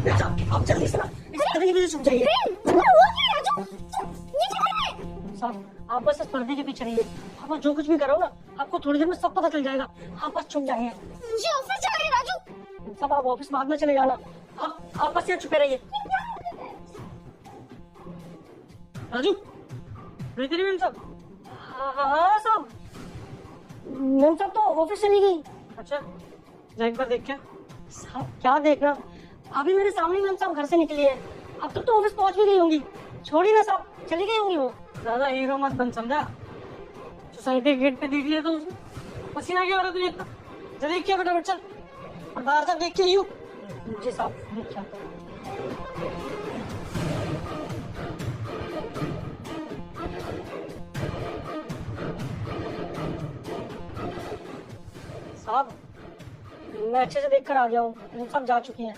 आप जल्दी से तरीके से सुन जाइए। साहब आप बस इस पर्दे के पीछे रहिए, आप बस जो कुछ भी करो ना आपको थोड़ी देर में सब पता चल जाएगा, आप बस छुप जाइए। मुझे ऑफिस जाना है राजू। सब आप ऑफिस बाद में चले जाना, आप बस यहाँ छुपे रहिए। राजू बेहतरीन मैम साहब। हाँ साहब, मैम साहब तो ऑफिस चली गई। अच्छा जा एक बार देख क्या। साहब क्या देखना, अभी मेरे सामने मैम साहब घर से निकली है, अब तक तो ऑफिस पहुंच भी गई होंगी। छोड़ी ना साहब, चली गई होंगी वो। ज्यादा हीरो मत बन समझा, सोसाइटी गेट पे देख लिया तो उसने पसीना क्यों आ रहा तुझे इतना। जल्दी क्या फटाफट चल, और बाहर तक देख के लियो। मुझे साहब देख क्या साहब, मैं अच्छे से देख कर आ गया हूँ, वो सब जा चुकी हैं।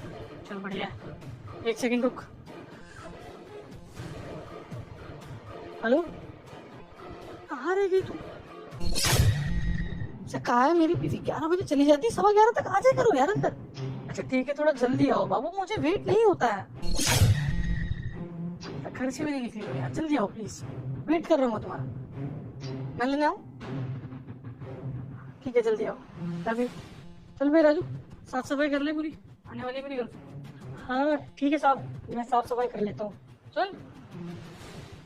चल बढ़िया, एक सेकंड रुक। हेलो, कहाँ रह गई तू? कहा है मेरी बीवी 11 बजे चली जाती है, 11:15 तक आ जाए करो यार अंदर। अच्छा ठीक है, थोड़ा जल्दी आओ बाबू, मुझे वेट नहीं होता है। घर से भी नहीं निकली यार, जल्दी आओ प्लीज, वेट कर रहा हूँ तुम्हारा। मैं लेने आऊँ? ठीक है जल्दी आओ। अभी चल भाई राजू, साफ सफाई कर ले पूरी, आने वाली भी निकल। हाँ ठीक है साहब, मैं साफ सफाई कर लेता हूँ। चल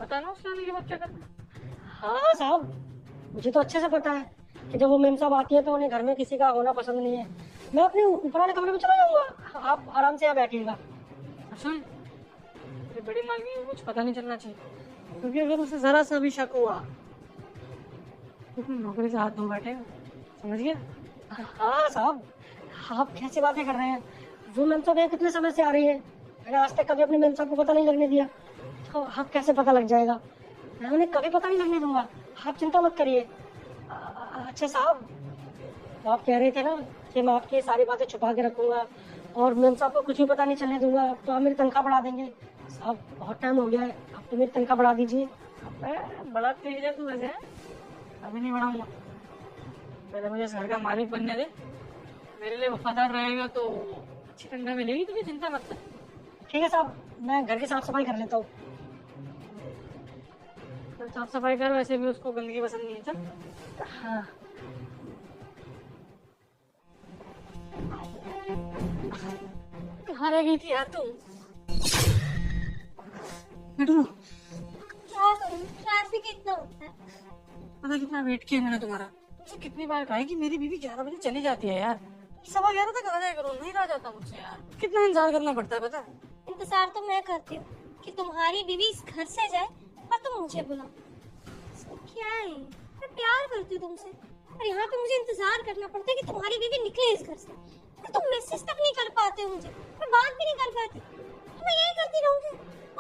बताना उसके आने के बाद क्या करना। हाँ साहब, मुझे तो अच्छे से पता है कि जब वो मेम साहब आती है तो उन्हें घर में किसी का होना पसंद नहीं है। मैं अपने ऊपर वाले कमरे में चला जाऊंगा, आप आराम से यहाँ बैठिएगा। अच्छा बड़ी मालवी को कुछ पता नहीं चलना चाहिए, क्योंकि अगर उसे जरा सा भी शक हुआ तो नौकरी से हाथ धो बैठे, समझ गया। हाँ साहब, आप कैसी बातें कर रहे हैं, वो मेम साहब यहाँ कितने समय से आ रही है, मैंने आज तक कभी अपने मेम साहब को पता नहीं लगने दिया, तो आप कैसे पता लग जाएगा। मैं उन्हें कभी पता नहीं लगने दूंगा, आप चिंता मत करिए। अच्छा साहब, तो आप कह रहे थे ना कि मैं आपकी सारी बातें छुपा के रखूंगा और मेम साहब को कुछ भी पता नहीं चलने दूंगा, तो आप मेरी तनख्वाह बढ़ा देंगे। साहब बहुत टाइम हो गया है, आप तो मेरी तनख्वाह बढ़ा दीजिए। बड़ा तेज है तू वैसे, अभी नहीं बढ़ाऊंगा, पहले मुझे घर का मालिक बनने दे, मेरे लिए वफादार रहेगा तो अच्छी तनख्वाह मिलेगी, तुझे चिंता मत कर। ठीक है साहब, मैं घर की साफ सफाई कर लेता हूँ। साफ सफाई कर, वैसे भी उसको गंदगी पसंद नहीं है। चल हाँ कहाँ रह गई थी यार तुम? क्या करूं, ट्रैफिक इतना होता है। पता कितना वेट किया मैंने तुम्हारा, तुमसे कितनी बार कहा है कि मेरी बीवी 11 बजे चली जाती है यार, 11:15 तक आ जाया करो, नहीं रह जाता मुझसे यार, कितना इंतजार करना पड़ता है पता। इंतजार तो मैं करती हूँ कि तुम्हारी बीवी इस घर से जाए और तुम मुझे बुलाओ। क्या है, मैं प्यार करती हूँ तुमसे और यहाँ पे मुझे इंतजार करना पड़ता है कि तुम्हारी बीवी निकले इस घर से। तो तुम मैसेज तक नहीं कर पाते हो मुझे, मैं बात भी नहीं कर पाती, तो मैं यही करती रहूंगी।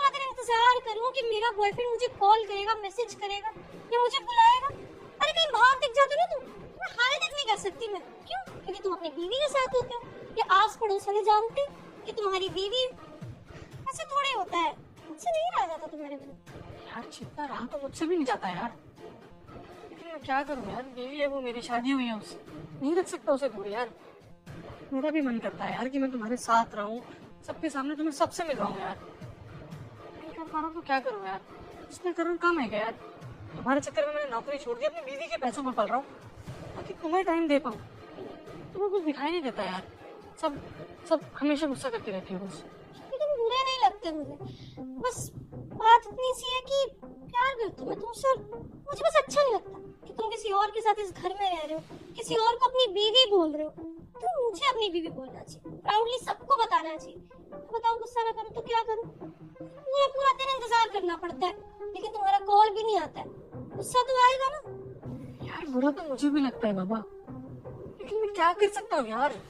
अगर इंतजार करूँ कि मेरा बॉयफ्रेंड मुझे कॉल करेगा, मैसेज करेगा या मुझे बुलाएगा, अरे कहीं बाहर दिख जाते ना तुम, मैं हाल तक नहीं कर सकती। मैं क्यों? क्योंकि तुम अपनी बीवी के साथ होते हो या आस पड़ोस वाले जानते कि तुम्हारी बीवी। ऐसे थोड़ी होता है, मुझसे नहीं रह जाता तुम्हारे बिना यार, जितना रहा तो मुझसे भी नहीं जाता यार, लेकिन मैं क्या करूँ यार, बीवी है वो, मेरी शादी हुई है उससे, नहीं रख सकता उसे दूर यार। मेरा भी मन करता है यार कि मैं तुम्हारे साथ रहूं, सबके सामने तुम्हें सबसे मिलवाऊं यार, नहीं कर पा रहा हूँ तो क्या करूँ यार, इसमें करूँ काम है क्या यार। तुम्हारे चक्कर में मैंने नौकरी छोड़ दी, अपनी बीवी के पैसों पर पल रहा हूँ ताकि तुम्हें टाइम दे पाऊँ, तुम्हें कुछ दिखाई नहीं देता यार, सब हमेशा गुस्सा करती रहती है बस। तुम बुरे नहीं लगते मुझे, बस बात इतनी सी है कि प्यार करती हूँ मैं तुमसे और मुझे बस अच्छा नहीं लगता कि तुम किसी और के साथ इस घर में रह रहे हो, किसी और को अपनी बीवी बोल रहे हो। तो मुझे अपनी बीवी बोलना चाहिए, प्राउडली सबको बताना चाहिए। बताओ गुस्सा ना करूँ तो क्या करूँ? पूरा पूरा दिन इंतजार करना पड़ता है लेकिन तुम्हारा कॉल भी नहीं आता है, गुस्सा तो आएगा ना यार। बुरा तो मुझे भी लगता है बाबा, लेकिन मैं क्या कर सकता हूँ यार,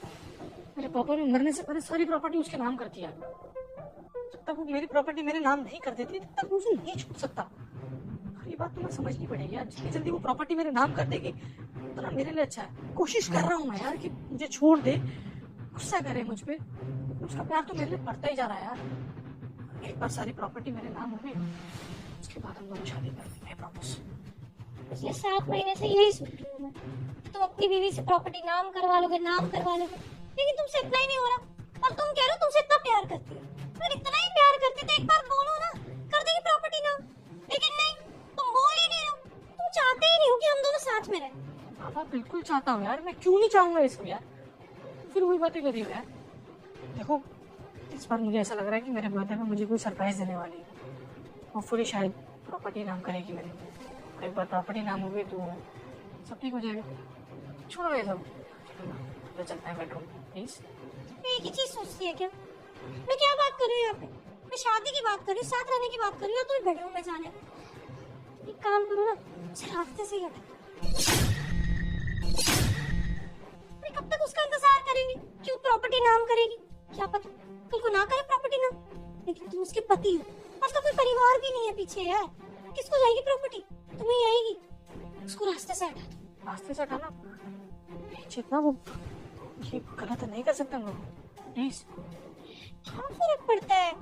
मेरे पापा ने मरने से पहले सारी प्रॉपर्टी उसके नाम कर दिया, जब तक वो मेरी प्रॉपर्टी मेरे नाम नहीं कर देती तब तक मुझे नहीं छूट सकता। ये बात तुम्हें समझनी पड़ेगी यार, जितनी जल्दी वो प्रॉपर्टी मेरे नाम कर देगी उतना मेरे लिए अच्छा है। कोशिश कर रहा हूँ मैं यार कि मुझे छोड़ दे, गुस्सा करे मुझ पे, उसका प्यार तो मेरे लिए बढ़ता ही जा रहा है यार। एक बार सारी प्रॉपर्टी मेरे नाम हो गई, उसके बाद हम दोनों शादी कर देंगे, प्रॉमिस। पिछले 7 महीने से यही सोच रही हूँ मैं, तुम अपनी बीवी से प्रॉपर्टी नाम करवा लोगे, लेकिन तुमसे इतना ही नहीं हो रहा और तुम कह रहे हो तुमसे इतना प्यार करती हो। हाँ बिल्कुल चाहता हूँ यार, मैं क्यों नहीं चाहूंगा इसको यार, फिर वही बातें करी हो यार। देखो इस बार मुझे ऐसा लग रहा है कि मेरे बर्थडे में मुझे कोई सरप्राइज देने वाली है। होपफुली शायद प्रॉपर्टी नाम करेगी मेरे, एक बार प्रॉपर्टी नाम होगी तो सब ठीक हो जाएगा। छोड़ो ये सब, तो चलता है बेडरूम प्लीज। एक ही चीज सोचती है क्या? मैं क्या बात कर रही हूँ यहाँ पे? मैं शादी की बात कर रही हूँ, साथ रहने की बात कर रही हूँ, तुम्हें बेडरूम में जाने। एक काम करो ना, रास्ते से ही हटो। अरे कब तक उसका इंतजार करेंगे कि वो प्रॉपर्टी नाम करेगी? क्या पता कल को ना करे प्रॉपर्टी नाम, लेकिन तुम उसके पति हो और तो कोई परिवार भी नहीं है पीछे यार। किसको जाएगी प्रॉपर्टी? तुम्हें ही आएगी। उसको रास्ते से हटा दो। रास्ते से हटाना जितना वो, ये गलत नहीं कर सकते हम लोग प्लीज। क्या फर्क पड़ता है,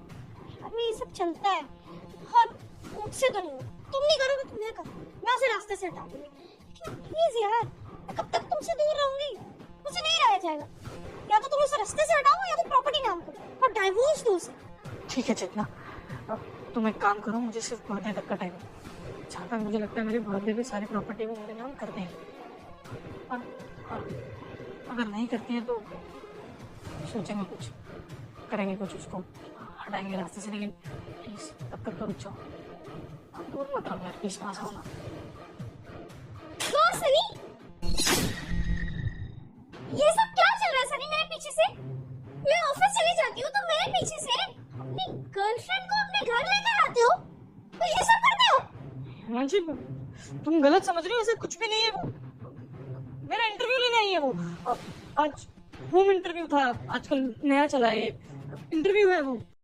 अभी ये सब चलता है। और मुझसे तो नहीं, तुम नहीं करोगे तो मैं करूँ, मैं उसे रास्ते से हटा दूंगी। लेकिन प्लीज यार, मैं कब तक तुमसे दूर रहूंगी? मुझे नहीं रहा जाएगा। या तो तुम उसे रास्ते से हटाओ या तो प्रॉपर्टी नाम करो और डाइवोर्स दो उसे। ठीक है चेतना, अब तुम एक काम करो, मुझे सिर्फ बर्थडे तक का टाइम है। जहाँ तक मुझे लगता है मेरे बर्थडे पे सारी प्रॉपर्टी वो मेरे नाम कर देंगे, और अगर नहीं करती है तो सोचेंगे कुछ, करेंगे कुछ, उसको हटाएंगे रास्ते से। लेकिन प्लीज तब तक तो रुक जाओ, अब दूर मत रहो यार प्लीज, पास आओ ना। सनी, ये सब क्या चल रहा है सनी मेरे पीछे से? मैं ऑफिस चली जाती हूँ तो मेरे पीछे से अपनी गर्लफ्रेंड को अपने घर लेकर आते हो, तो ये सब करते हो? हिमांशी तुम गलत समझ रही हो, ऐसा कुछ भी नहीं है। वो मेरा इंटरव्यू लेने आई है वो, आज होम इंटरव्यू था, आजकल नया चला है, इंटरव्यू है वो।